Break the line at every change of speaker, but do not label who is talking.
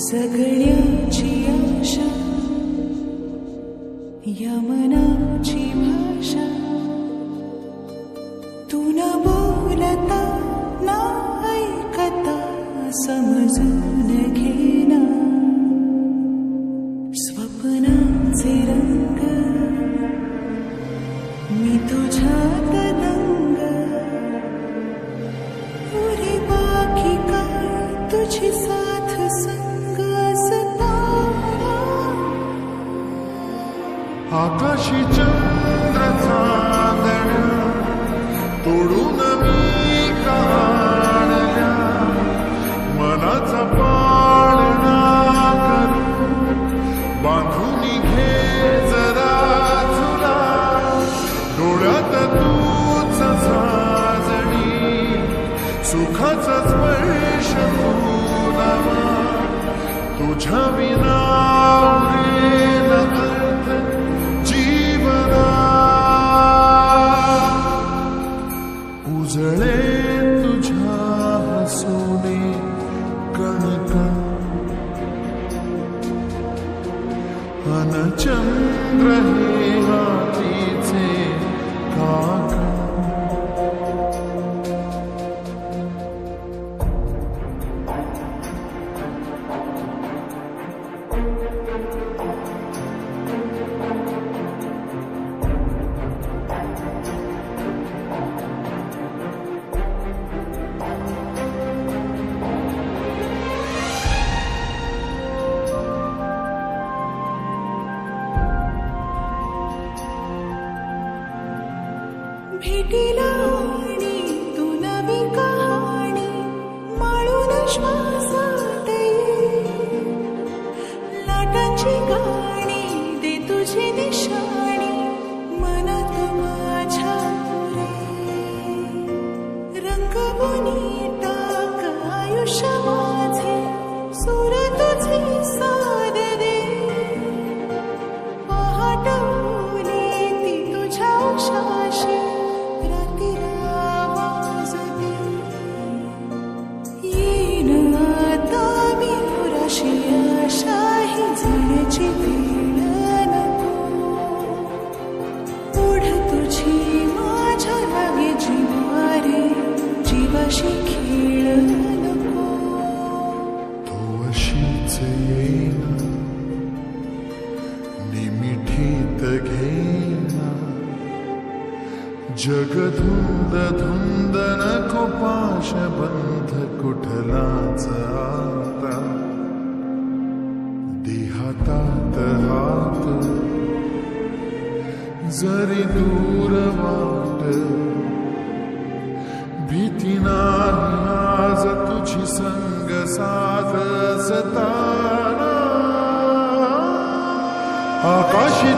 जगण्याची आशा या मनाची भाषा तू न बोलता ना ऐकता समजून घेना स्वप्नांचे रंग मी तुझ्यात दंग पुरे बाकी काय तुझी साथ संग असताना
आकाशी चंद्र चांदण्या तोडून मी काढल्या मनाचा पाळणा करू बांधून घे जरा तुला डोळ्यात तूच साजणी सुखाचा स्पर्श तुला तुझ्या विना उरेल अर्थ जीवना उजळे तुझ्या हसूने कणकण अन चंद्र हे हातीचे काकण
भेटीला आणि तू नवी कहाणी माळून श्वासात ये लाटांची गाणी दे तुझी निशाणी मनात माझ्या रे रंगवून टाक आयुष्य माझे सूर तुझे साद दे पहाट उलेती तुझ्या उशाशी जीवाशी खेळ नको
तू अशीच येना निमिठीत घेना जग धुंद धुंद नको पाश बंध कुठलाच आता देहातात हात जरी दूर वाट भीती नाही आज तुझी संग साथ असताना आकाशी